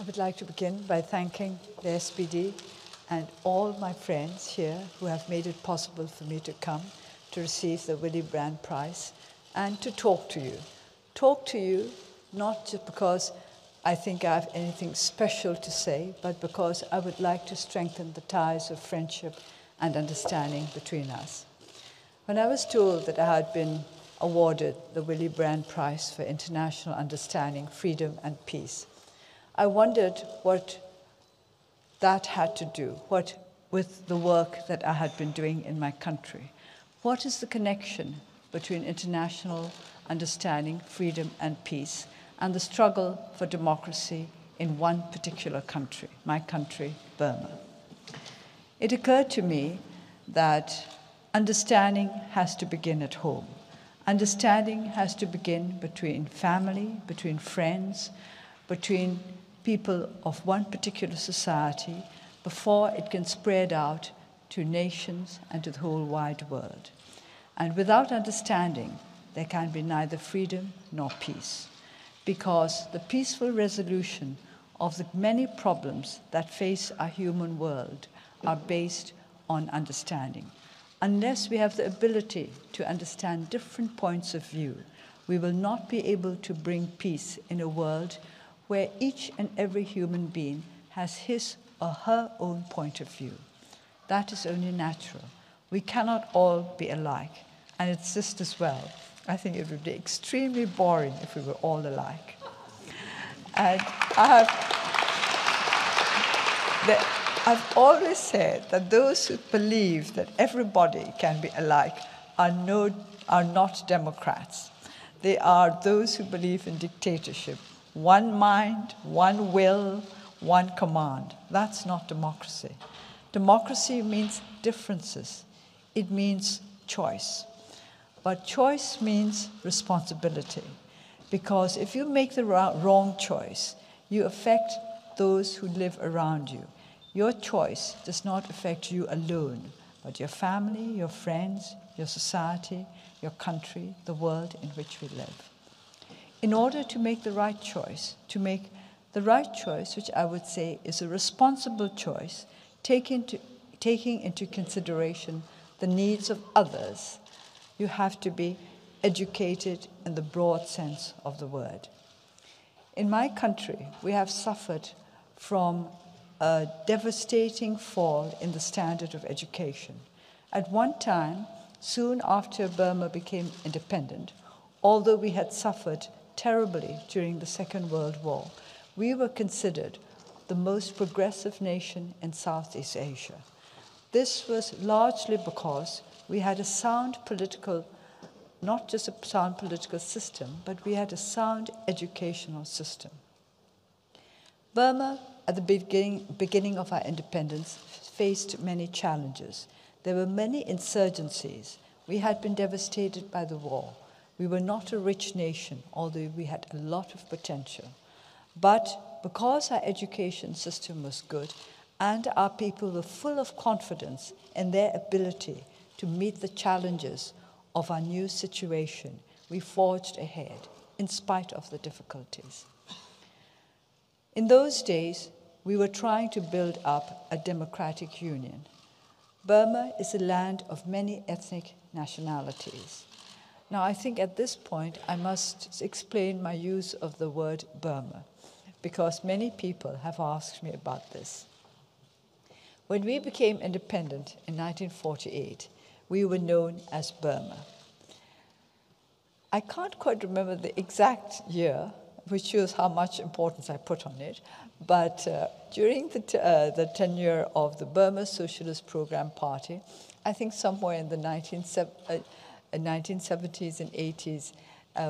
I would like to begin by thanking the SPD and all my friends here who have made it possible for me to come to receive the Willy Brandt Prize and to talk to you. Talk to you not just because I think I have anything special to say, but because I would like to strengthen the ties of friendship and understanding between us. When I was told that I had been awarded the Willy Brandt Prize for International Understanding, Freedom and Peace, I wondered what that had to do with the work that I had been doing in my country. What is the connection between international understanding, freedom and peace, and the struggle for democracy in one particular country, my country, Burma? It occurred to me that understanding has to begin at home. Understanding has to begin between family, between friends, between people of one particular society before it can spread out to nations and to the whole wide world. And without understanding, there can be neither freedom nor peace, because the peaceful resolution of the many problems that face our human world are based on understanding. Unless we have the ability to understand different points of view, we will not be able to bring peace in a world where each and every human being has his or her own point of view. That is only natural. We cannot all be alike, and it's just as well. I think it would be extremely boring if we were all alike. And I've always said that those who believe that everybody can be alike are not Democrats. They are those who believe in dictatorship. One mind, one will, one command. That's not democracy. Democracy means differences. It means choice. But choice means responsibility. Because if you make the wrong choice, you affect those who live around you. Your choice does not affect you alone, but your family, your friends, your society, your country, the world in which we live. In order to make the right choice, which I would say is a responsible choice, taking into consideration the needs of others, you have to be educated in the broad sense of the word. In my country, we have suffered from a devastating fall in the standard of education. At one time, soon after Burma became independent, although we had suffered terribly during the Second World War, we were considered the most progressive nation in Southeast Asia. This was largely because we had a sound political, not just a sound political system, but we had a sound educational system. Burma, at the beginning of our independence, faced many challenges. There were many insurgencies. We had been devastated by the war. We were not a rich nation, although we had a lot of potential. But because our education system was good and our people were full of confidence in their ability to meet the challenges of our new situation, we forged ahead in spite of the difficulties. In those days, we were trying to build up a democratic union. Burma is a land of many ethnic nationalities. Now, I think at this point, I must explain my use of the word Burma, because many people have asked me about this. When we became independent in 1948, we were known as Burma. I can't quite remember the exact year, which shows how much importance I put on it, but during the tenure of the Burma Socialist Program Party, I think somewhere in the 1970s and 80s,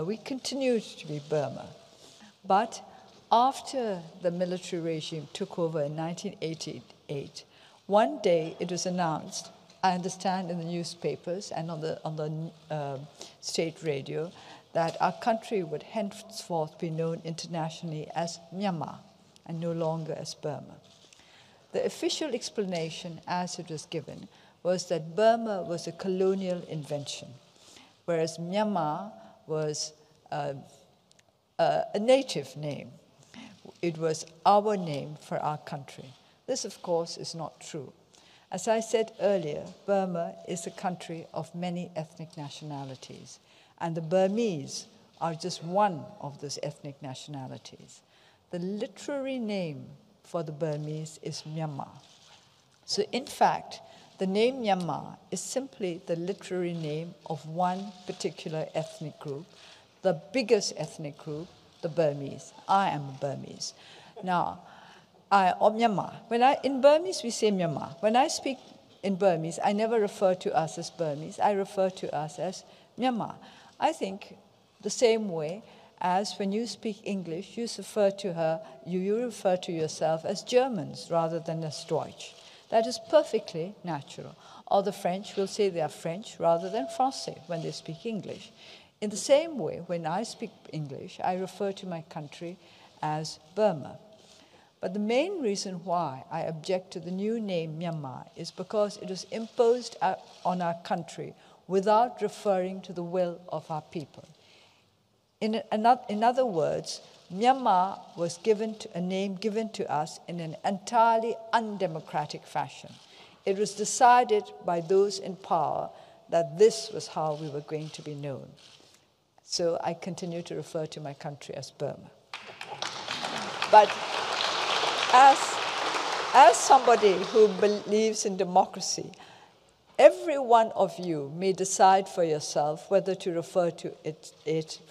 we continued to be Burma. But after the military regime took over in 1988, one day it was announced, I understand in the newspapers and on the state radio, that our country would henceforth be known internationally as Myanmar and no longer as Burma. The official explanation, as it was given, was that Burma was a colonial invention, whereas Myanmar was a native name. it was our name for our country. This, of course, is not true. As I said earlier, Burma is a country of many ethnic nationalities, and the Burmese are just one of those ethnic nationalities. The literary name for the Burmese is Myanmar. So in fact, the name Myanmar is simply the literary name of one particular ethnic group, the biggest ethnic group, the Burmese. I am a Burmese. Now, or Myanmar. In Burmese, we say Myanmar. When I speak in Burmese, I never refer to us as Burmese. I refer to us as Myanmar. I think the same way as when you speak English, you refer to yourself as Germans rather than as Deutsch. That is perfectly natural. Or the French will say they are French rather than Français when they speak English. In the same way, when I speak English, I refer to my country as Burma. But the main reason why I object to the new name Myanmar is because it was imposed on our country without referring to the will of our people. In other words, Myanmar was a name given to us in an entirely undemocratic fashion. It was decided by those in power that this was how we were going to be known. So I continue to refer to my country as Burma. But as somebody who believes in democracy, every one of you may decide for yourself whether to refer to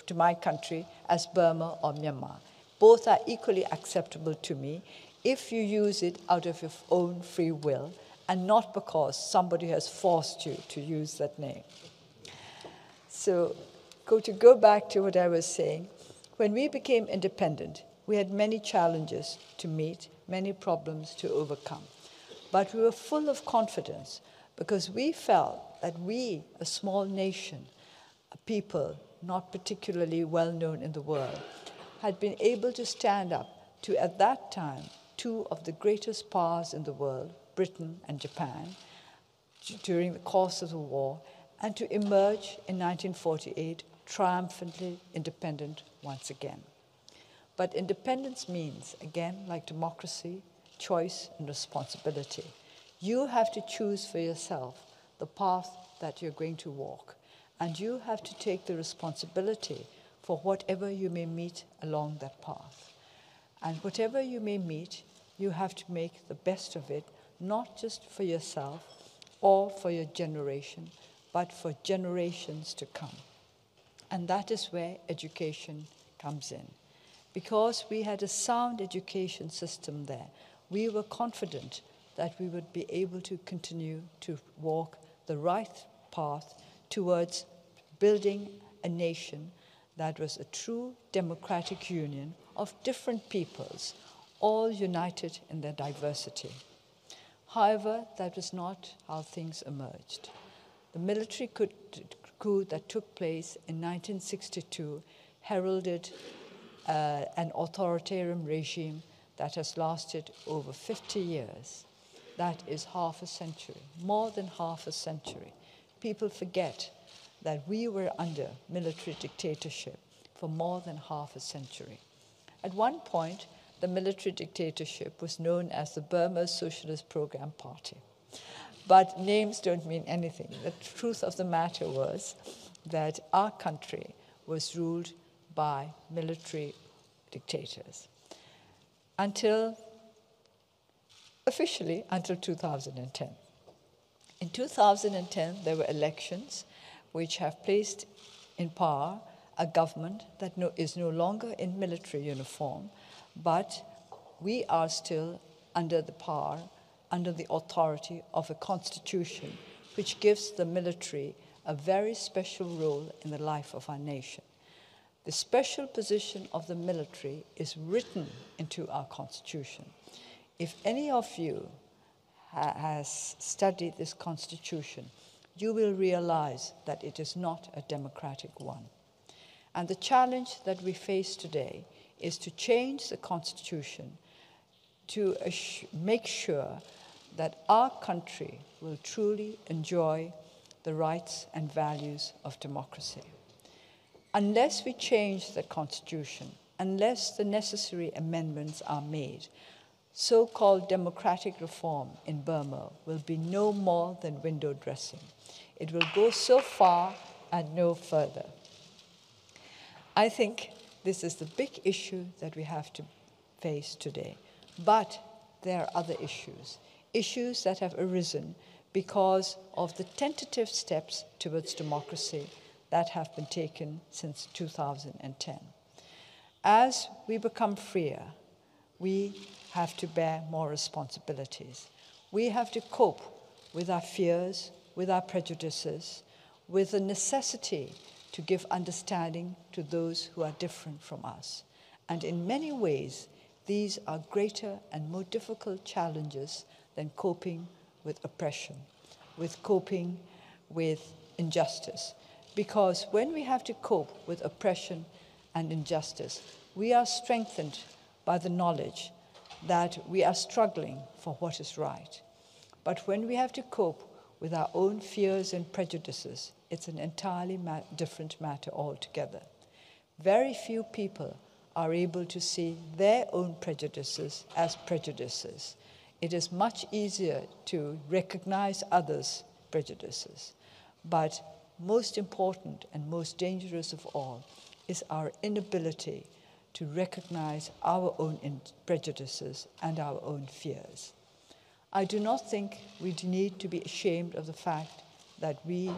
to my country as Burma or Myanmar. Both are equally acceptable to me if you use it out of your own free will and not because somebody has forced you to use that name. So to go back to what I was saying, when we became independent, we had many challenges to meet, many problems to overcome. But we were full of confidence because we felt that we, a small nation, a people not particularly well known in the world, had been able to stand up to, at that time, two of the greatest powers in the world, Britain and Japan, during the course of the war, and to emerge in 1948 triumphantly independent once again. But independence means, again, like democracy, choice and responsibility. You have to choose for yourself the path that you're going to walk, and you have to take the responsibility for whatever you may meet along that path. And whatever you may meet, you have to make the best of it, not just for yourself or for your generation, but for generations to come. And that is where education comes in. Because we had a sound education system there, we were confident that we would be able to continue to walk the right path towards building a nation that was a true democratic union of different peoples, all united in their diversity. However, that was not how things emerged. The military coup that took place in 1962 heralded an authoritarian regime that has lasted over 50 years. That is half a century, more than half a century. People forget that we were under military dictatorship for more than half a century. At one point, the military dictatorship was known as the Burma Socialist Program Party. But names don't mean anything. The truth of the matter was that our country was ruled by military dictators officially until 2010. In 2010, there were elections which have placed in power a government that is no longer in military uniform, but we are still under the power, under the authority of a constitution which gives the military a very special role in the life of our nation. The special position of the military is written into our constitution. If any of you has studied this constitution, you will realize that it is not a democratic one. And the challenge that we face today is to change the constitution to make sure that our country will truly enjoy the rights and values of democracy. Unless we change the constitution, unless the necessary amendments are made, so-called democratic reform in Burma will be no more than window dressing. It will go so far and no further. I think this is the big issue that we have to face today. But there are other issues that have arisen because of the tentative steps towards democracy that have been taken since 2010. As we become freer, we have to bear more responsibilities. We have to cope with our fears, with our prejudices, with the necessity to give understanding to those who are different from us. And in many ways, these are greater and more difficult challenges than coping with oppression, with coping with injustice. Because when we have to cope with oppression and injustice, we are strengthened by the knowledge that we are struggling for what is right. But when we have to cope with our own fears and prejudices, it's an entirely different matter altogether. Very few people are able to see their own prejudices as prejudices. It is much easier to recognize others' prejudices. But most important and most dangerous of all is our inability to recognize our own prejudices and our own fears. I do not think we need to be ashamed of the fact that we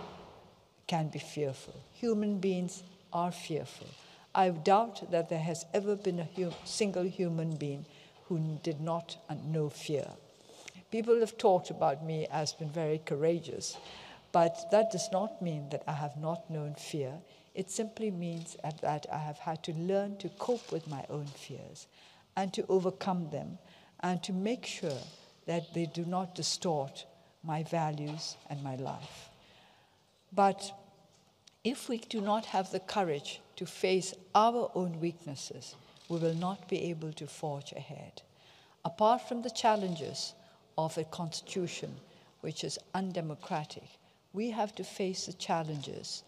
can be fearful. Human beings are fearful. I doubt that there has ever been a single human being who did not know fear. People have talked about me as being very courageous, but that does not mean that I have not known fear. It simply means that I have had to learn to cope with my own fears and to overcome them and to make sure that they do not distort my values and my life. But if we do not have the courage to face our own weaknesses, we will not be able to forge ahead. Apart from the challenges of a constitution which is undemocratic, we have to face the challenges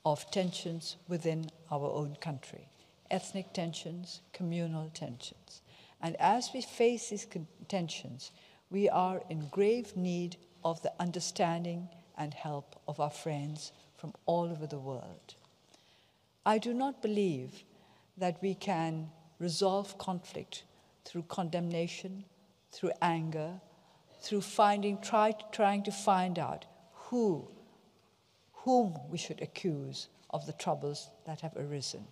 of tensions within our own country, ethnic tensions, communal tensions. And as we face these tensions, we are in grave need of the understanding and help of our friends from all over the world. I do not believe that we can resolve conflict through condemnation, through anger, through trying to find out whom we should accuse of the troubles that have arisen.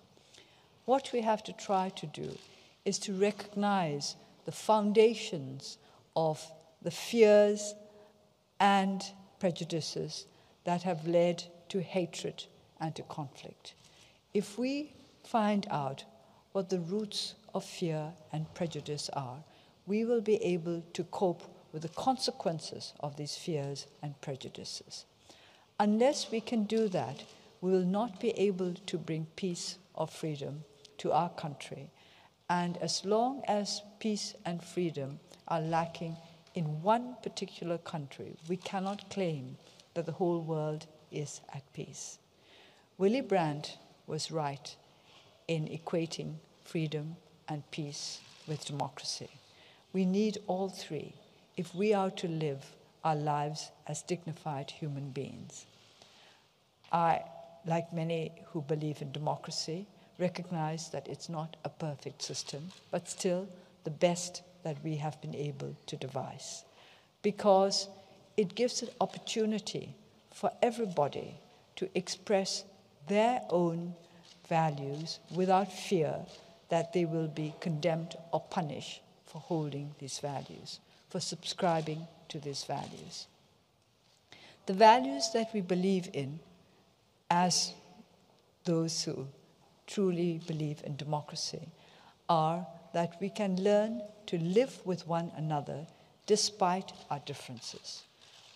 What we have to try to do is to recognize the foundations of the fears and prejudices that have led to hatred and to conflict. If we find out what the roots of fear and prejudice are, we will be able to cope with the consequences of these fears and prejudices. Unless we can do that, we will not be able to bring peace or freedom to our country. And as long as peace and freedom are lacking in one particular country, we cannot claim that the whole world is at peace. Willy Brandt was right in equating freedom and peace with democracy. We need all three if we are to live our lives as dignified human beings. I, like many who believe in democracy, recognize that it's not a perfect system, but still the best that we have been able to devise, because it gives an opportunity for everybody to express their own values without fear that they will be condemned or punished for holding these values, for subscribing to these values. The values that we believe in, as those who truly believe in democracy, are that we can learn to live with one another despite our differences.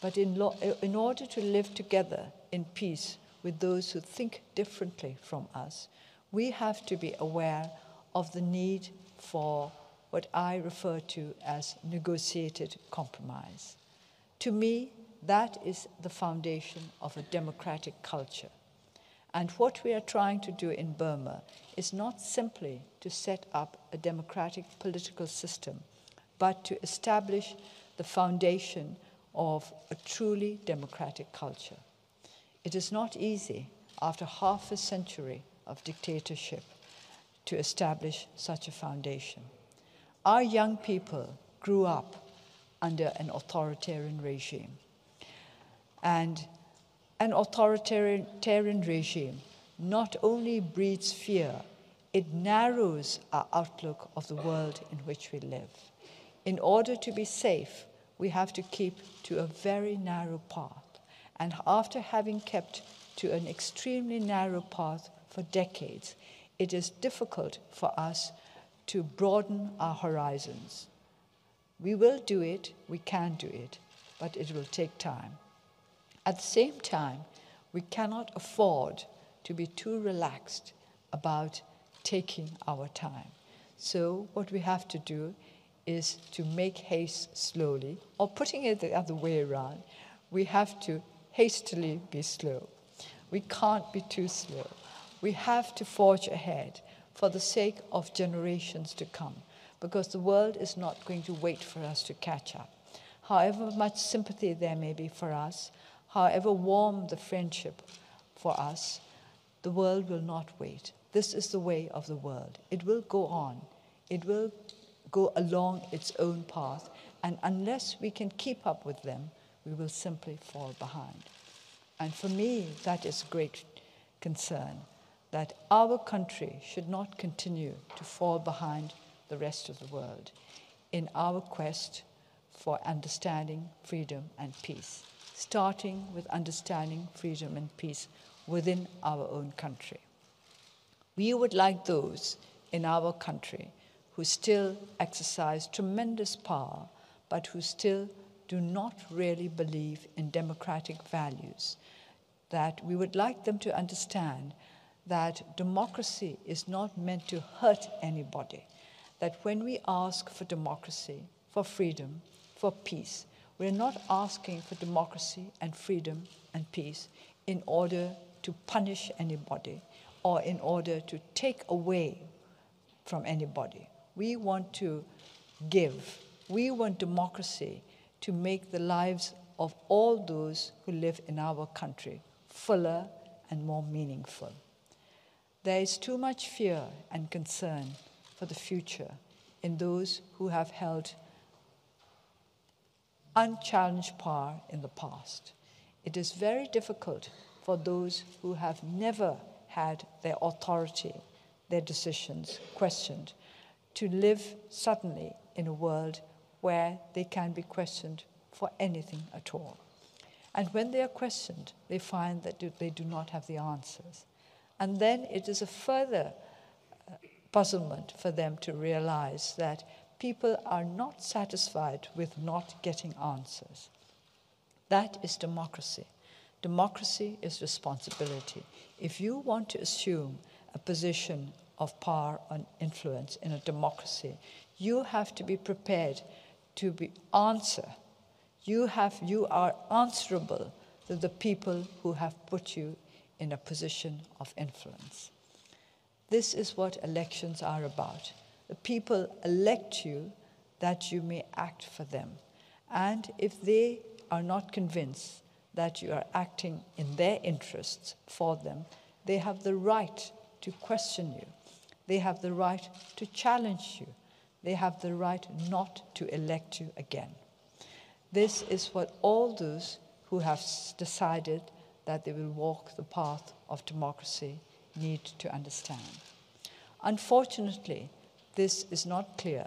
But in order to live together in peace with those who think differently from us, we have to be aware of the need for what I refer to as negotiated compromise. To me, that is the foundation of a democratic culture. And what we are trying to do in Burma is not simply to set up a democratic political system, but to establish the foundation of a truly democratic culture. It is not easy, after half a century of dictatorship, to establish such a foundation. Our young people grew up under an authoritarian regime. And an authoritarian regime not only breeds fear, it narrows our outlook of the world in which we live. In order to be safe, we have to keep to a very narrow path. And after having kept to an extremely narrow path for decades, it is difficult for us to broaden our horizons. We will do it, we can do it, but it will take time. At the same time, we cannot afford to be too relaxed about taking our time. So what we have to do is to make haste slowly, or putting it the other way around, we have to hastily be slow. We can't be too slow. We have to forge ahead for the sake of generations to come, because the world is not going to wait for us to catch up. However much sympathy there may be for us, however warm the friendship for us, the world will not wait. This is the way of the world. It will go on. It will go along its own path, and unless we can keep up with them, we will simply fall behind. And for me, that is great concern, that our country should not continue to fall behind the rest of the world in our quest for understanding, freedom, and peace, starting with understanding, freedom, and peace within our own country. We would like those in our country who still exercise tremendous power, but who still do not really believe in democratic values, that we would like them to understand that democracy is not meant to hurt anybody, that when we ask for democracy, for freedom, for peace, we're not asking for democracy and freedom and peace in order to punish anybody or in order to take away from anybody. We want to give. We want democracy to make the lives of all those who live in our country fuller and more meaningful. There is too much fear and concern for the future in those who have held unchallenged power in the past. It is very difficult for those who have never had their authority, their decisions questioned, to live suddenly in a world where they can be questioned for anything at all. And when they are questioned, they find that they do not have the answers. And then it is a further puzzlement for them to realize that people are not satisfied with not getting answers. That is democracy. Democracy is responsibility. If you want to assume a position of power and influence in a democracy, you have to be prepared to answer. You are answerable to the people who have put you in a position of influence. This is what elections are about. The people elect you that you may act for them. And if they are not convinced that you are acting in their interests for them, they have the right to question you. They have the right to challenge you. They have the right not to elect you again. This is what all those who have decided that they will walk the path of democracy need to understand. Unfortunately, this is not clear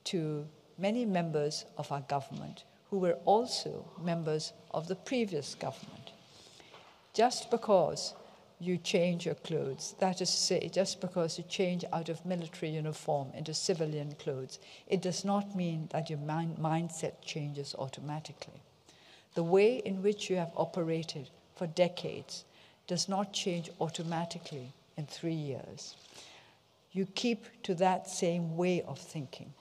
to many members of our government who were also members of the previous government. Just because you change your clothes, that is to say, just because you change out of military uniform into civilian clothes, it does not mean that your mindset changes automatically. The way in which you have operated for decades does not change automatically in 3 years. You keep to that same way of thinking,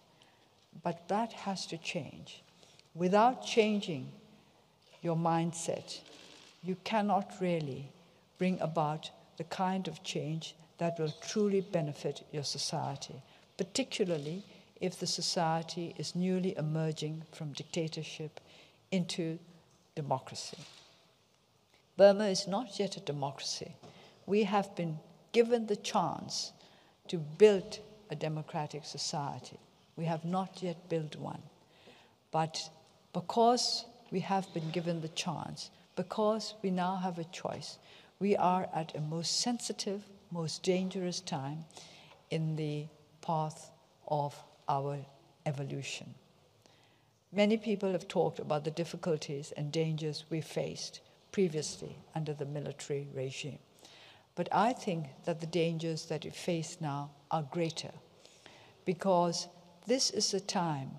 but that has to change. Without changing your mindset, you cannot really bring about the kind of change that will truly benefit your society, particularly if the society is newly emerging from dictatorship into democracy. Burma is not yet a democracy. We have been given the chance to build a democratic society. We have not yet built one. But because we have been given the chance, because we now have a choice, we are at a most sensitive, most dangerous time in the path of our evolution. Many people have talked about the difficulties and dangers we faced previously under the military regime. But I think that the dangers that we face now are greater, because this is a time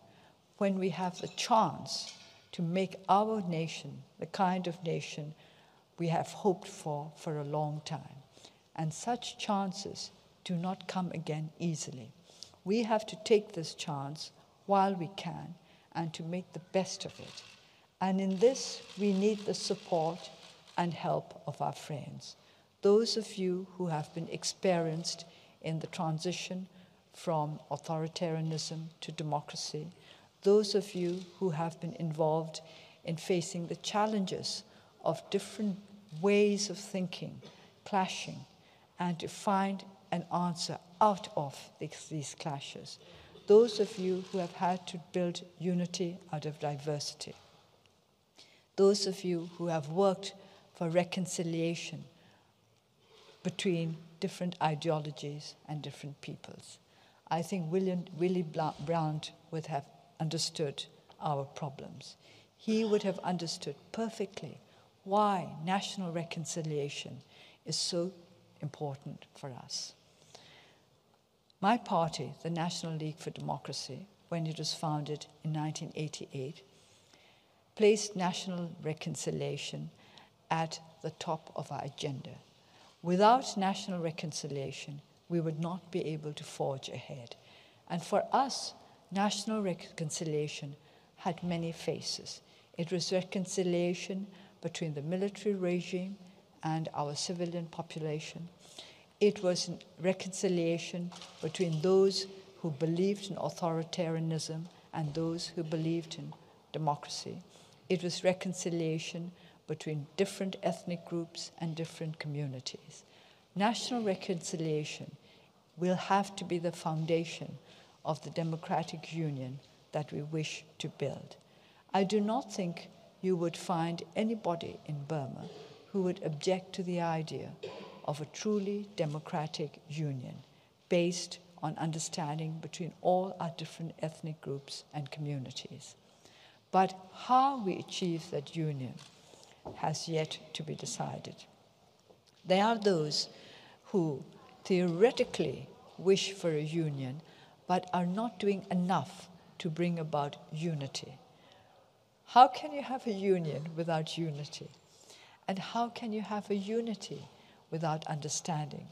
when we have the chance to make our nation the kind of nation we have hoped for a long time. And such chances do not come again easily. We have to take this chance while we can and to make the best of it. And in this, we need the support and help of our friends. Those of you who have been experienced in the transition from authoritarianism to democracy, those of you who have been involved in facing the challenges of different ways of thinking, clashing, and to find an answer out of these clashes. Those of you who have had to build unity out of diversity. Those of you who have worked for reconciliation between different ideologies and different peoples. I think Willy Brandt would have understood our problems. He would have understood perfectly why national reconciliation is so important for us. My party, the National League for Democracy, when it was founded in 1988, placed national reconciliation at the top of our agenda. Without national reconciliation, we would not be able to forge ahead. And for us, national reconciliation had many faces. It was reconciliation between the military regime and our civilian population. It was reconciliation between those who believed in authoritarianism and those who believed in democracy. It was reconciliation between different ethnic groups and different communities. National reconciliation will have to be the foundation of the democratic union that we wish to build. I do not think you would find anybody in Burma who would object to the idea of a truly democratic union based on understanding between all our different ethnic groups and communities. But how we achieve that union has yet to be decided. There are those who theoretically wish for a union but are not doing enough to bring about unity. How can you have a union without unity? And how can you have a unity without understanding?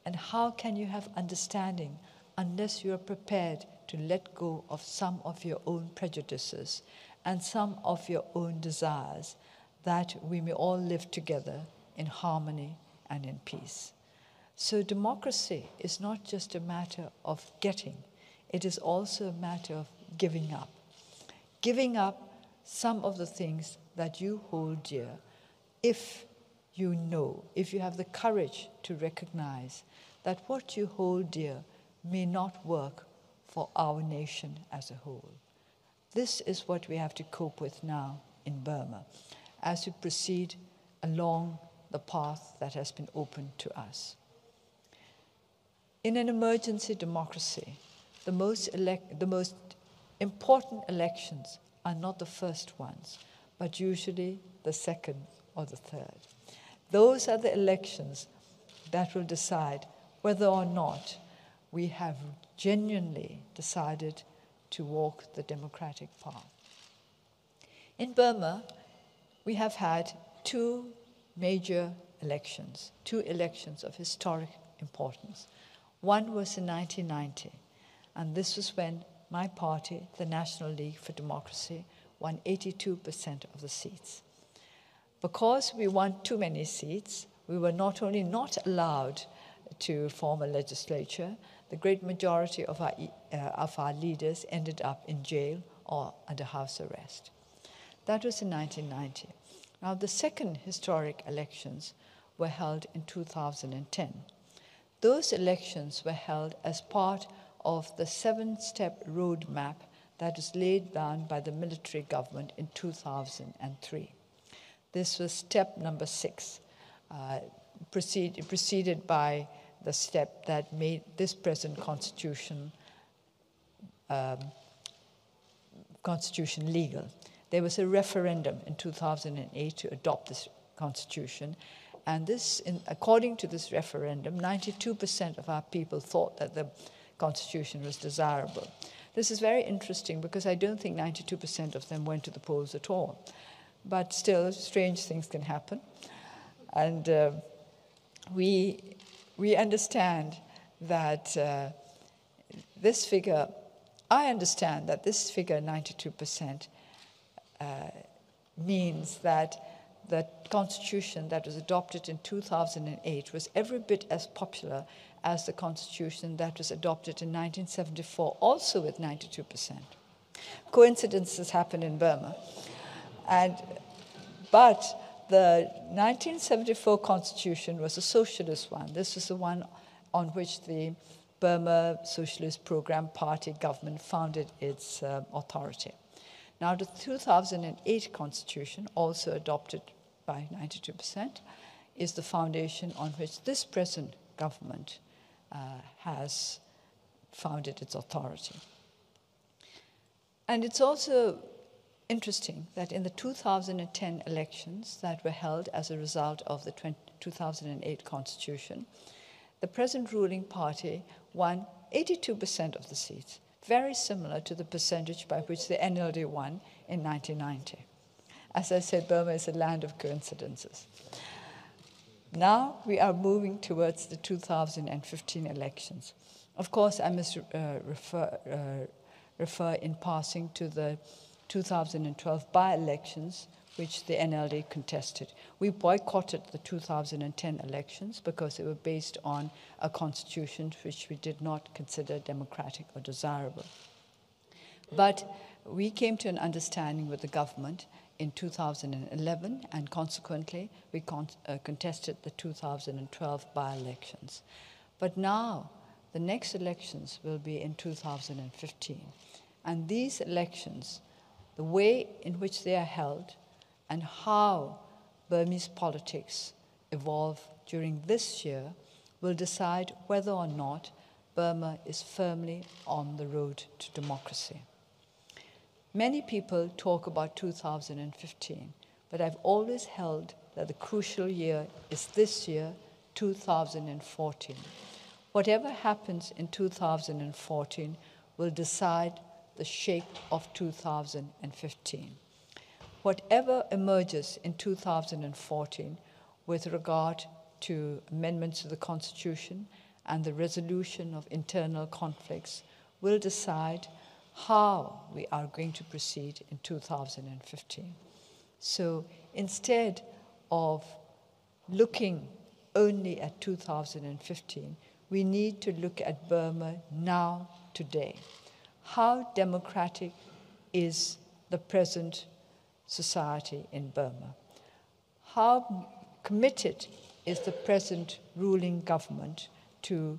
And how can you have understanding unless you are prepared to let go of some of your own prejudices and some of your own desires, that we may all live together in harmony and in peace? So democracy is not just a matter of getting, it is also a matter of giving up. Giving up some of the things that you hold dear, if you know, if you have the courage to recognize that what you hold dear may not work for our nation as a whole. This is what we have to cope with now in Burma as we proceed along the path that has been opened to us. In an emergency democracy, the most important elections are not the first ones, but usually the second or the third. Those are the elections that will decide whether or not we have genuinely decided to walk the democratic path. In Burma, we have had two major elections, two elections of historic importance. One was in 1990, and this was when my party, the National League for Democracy, won 82% of the seats. Because we won too many seats, we were not only not allowed to form a legislature, the great majority of our leaders ended up in jail or under house arrest. That was in 1990. Now, the second historic elections were held in 2010. Those elections were held as part of the 7-step roadmap that was laid down by the military government in 2003. This was step number 6, preceded by the step that made this present constitution legal. There was a referendum in 2008 to adopt this constitution, and according to this referendum, 92% of our people thought that the constitution was desirable. This is very interesting because I don't think 92% of them went to the polls at all. But still, strange things can happen. And we understand that this figure, I understand that this figure, 92%, means that the constitution that was adopted in 2008 was every bit as popular as the constitution that was adopted in 1974, also with 92%. Coincidences happen in Burma. But the 1974 constitution was a socialist one. This was the one on which the Burma Socialist Program Party government founded its authority. Now, the 2008 constitution, also adopted by 92%, is the foundation on which this present government has founded its authority. And it's also interesting that in the 2010 elections that were held as a result of the 2008 constitution, the present ruling party won 82% of the seats, very similar to the percentage by which the NLD won in 1990. As I said, Burma is a land of coincidences. Now we are moving towards the 2015 elections. Of course, I must refer in passing to the 2012 by-elections, which the NLD contested. We boycotted the 2010 elections because they were based on a constitution which we did not consider democratic or desirable. But we came to an understanding with the government in 2011, and consequently, we contested the 2012 by-elections. But now, the next elections will be in 2015. And these elections, the way in which they are held and how Burmese politics evolve during this year will decide whether or not Burma is firmly on the road to democracy. Many people talk about 2015, but I've always held that the crucial year is this year, 2014. Whatever happens in 2014 will decide the shape of 2015. Whatever emerges in 2014 with regard to amendments to the Constitution and the resolution of internal conflicts will decide how we are going to proceed in 2015. So instead of looking only at 2015, we need to look at Burma now, today. How democratic is the present society in Burma? How committed is the present ruling government to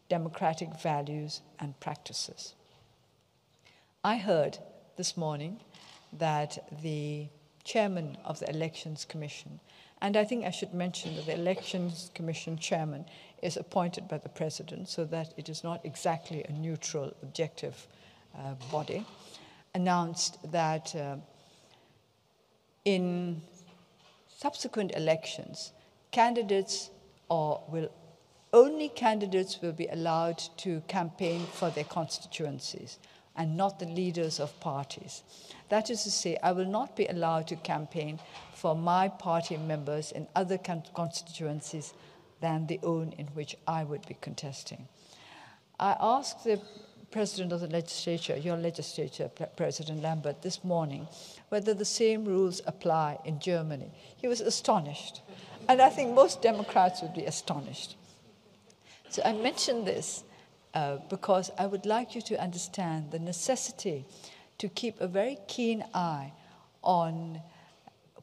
democratic values and practices? I heard this morning that the chairman of the Elections Commission, and I think I should mention that the Elections Commission chairman is appointed by the president, so that it is not exactly a neutral, objective body, announced that in subsequent elections, only candidates will be allowed to campaign for their constituencies and not the leaders of parties. That is to say, I will not be allowed to campaign for my party members in other constituencies than the own in which I would be contesting. I asked the President of the legislature, your legislature, President Lambert, this morning, whether the same rules apply in Germany. He was astonished. And I think most Democrats would be astonished. So I mention this because I would like you to understand the necessity to keep a very keen eye on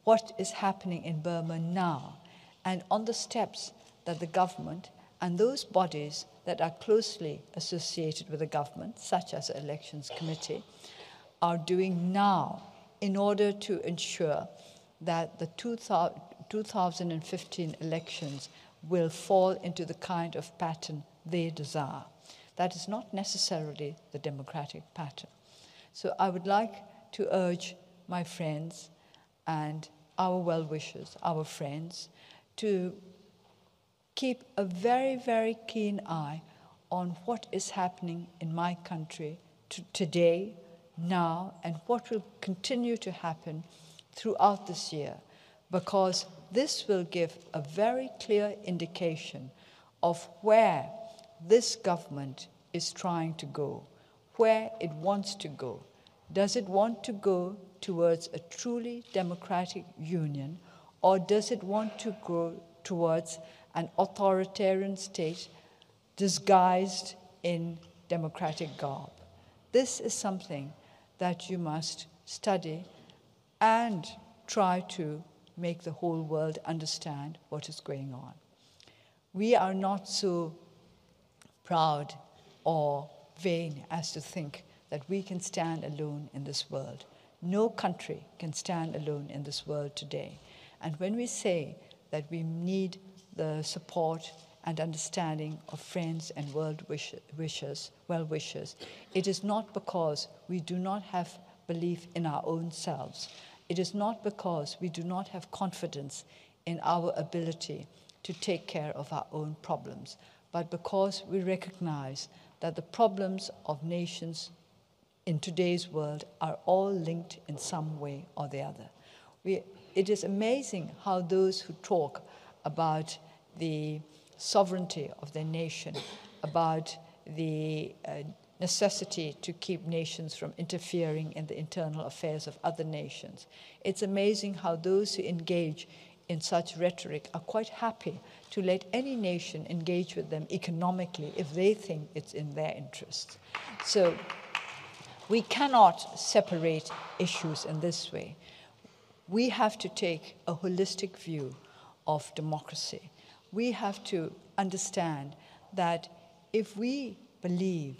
what is happening in Burma now and on the steps that the government and those bodies that are closely associated with the government, such as the Elections Committee, are doing now in order to ensure that the 2015 elections will fall into the kind of pattern they desire. That is not necessarily the democratic pattern. So I would like to urge my friends and our well-wishers, our friends, to keep a very, very keen eye on what is happening in my country today, now, and what will continue to happen throughout this year, because this will give a very clear indication of where this government is trying to go, where it wants to go. Does it want to go towards a truly democratic union, or does it want to go towards an authoritarian state disguised in democratic garb? This is something that you must study and try to make the whole world understand what is going on. We are not so proud or vain as to think that we can stand alone in this world. No country can stand alone in this world today. And when we say that we need the support and understanding of friends and well-wishers, it is not because we do not have belief in our own selves. It is not because we do not have confidence in our ability to take care of our own problems, but because we recognize that the problems of nations in today's world are all linked in some way or the other. It is amazing how those who talk about the sovereignty of their nation, about the necessity to keep nations from interfering in the internal affairs of other nations. It's amazing how those who engage in such rhetoric are quite happy to let any nation engage with them economically if they think it's in their interest. So we cannot separate issues in this way. We have to take a holistic view of democracy. We have to understand that if we believe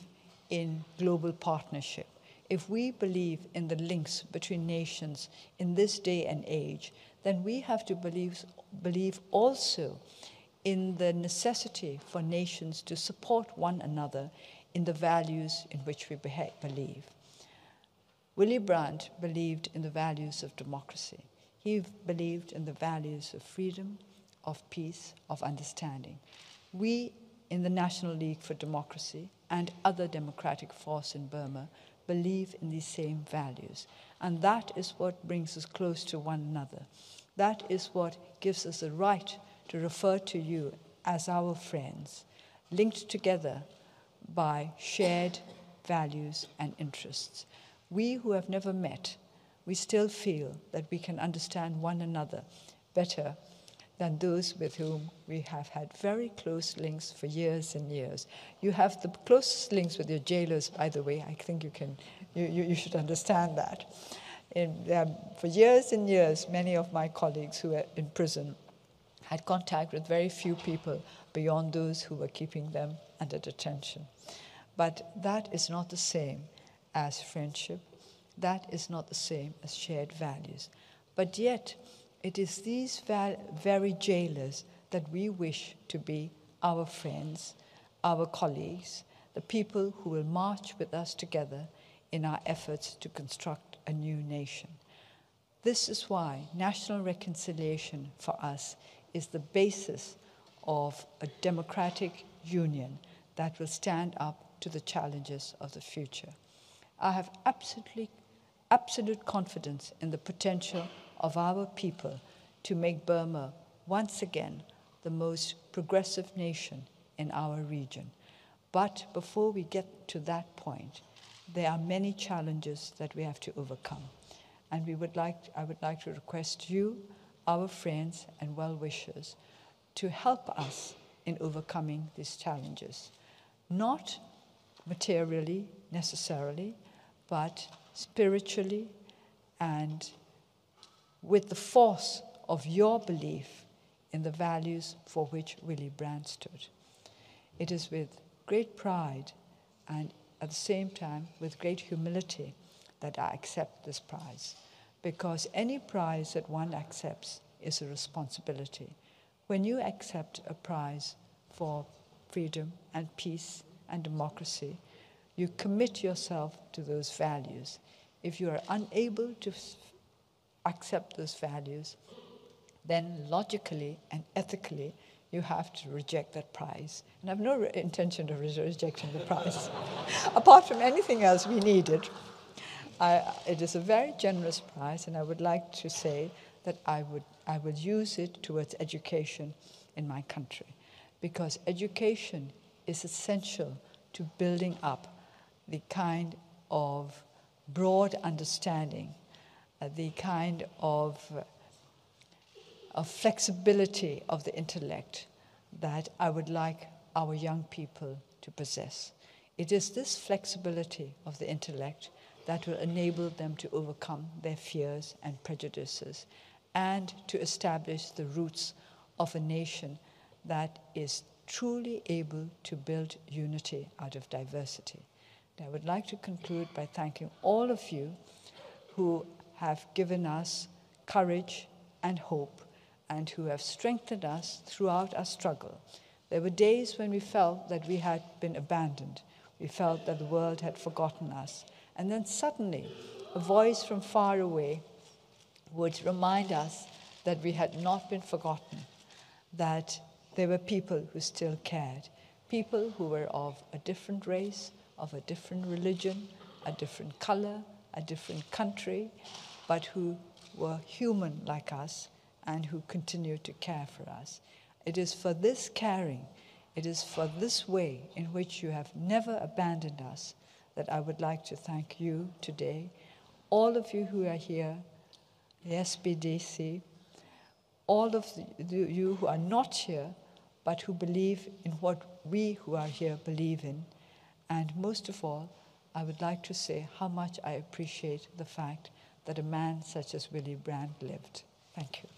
in global partnership, if we believe in the links between nations in this day and age, then we have to believe also in the necessity for nations to support one another in the values in which we believe. Willy Brandt believed in the values of democracy. He believed in the values of freedom, of peace, of understanding. We in the National League for Democracy and other democratic forces in Burma believe in these same values. And that is what brings us close to one another. That is what gives us the right to refer to you as our friends, linked together by shared values and interests. We who have never met, we still feel that we can understand one another better than those with whom we have had very close links for years and years. You have the closest links with your jailers, by the way. I think you should understand that. For years and years, many of my colleagues who were in prison had contact with very few people beyond those who were keeping them under detention. But that is not the same as friendship. That is not the same as shared values. But yet, it is these very jailers that we wish to be our friends, our colleagues, the people who will march with us together in our efforts to construct a new nation. This is why national reconciliation for us is the basis of a democratic union that will stand up to the challenges of the future. I have absolute confidence in the potential of our people to make Burma once again the most progressive nation in our region. But before we get to that point, there are many challenges that we have to overcome. And I would like to request you, our friends and well-wishers to help us in overcoming these challenges. Not materially necessarily, but spiritually and with the force of your belief in the values for which Willy Brandt stood. It is with great pride and at the same time with great humility that I accept this prize, because any prize that one accepts is a responsibility. When you accept a prize for freedom and peace and democracy, you commit yourself to those values. If you are unable to accept those values, then logically and ethically, you have to reject that prize. And I have no intention of rejecting the prize. Apart from anything else we needed, it is a very generous prize, and I would like to say that I would use it towards education in my country, because education is essential to building up the kind of broad understanding, the kind of flexibility of the intellect that I would like our young people to possess. It is this flexibility of the intellect that will enable them to overcome their fears and prejudices and to establish the roots of a nation that is truly able to build unity out of diversity. And I would like to conclude by thanking all of you who have given us courage and hope and who have strengthened us throughout our struggle. There were days when we felt that we had been abandoned. We felt that the world had forgotten us. And then suddenly, a voice from far away would remind us that we had not been forgotten, that there were people who still cared, people who were of a different race, of a different religion, a different color, a different country, but who were human like us and who continued to care for us. It is for this caring, it is for this way in which you have never abandoned us that I would like to thank you today, all of you who are here, the SBDC, all of you who are not here, but who believe in what we who are here believe in. And most of all, I would like to say how much I appreciate the fact that a man such as Willy Brandt lived. Thank you.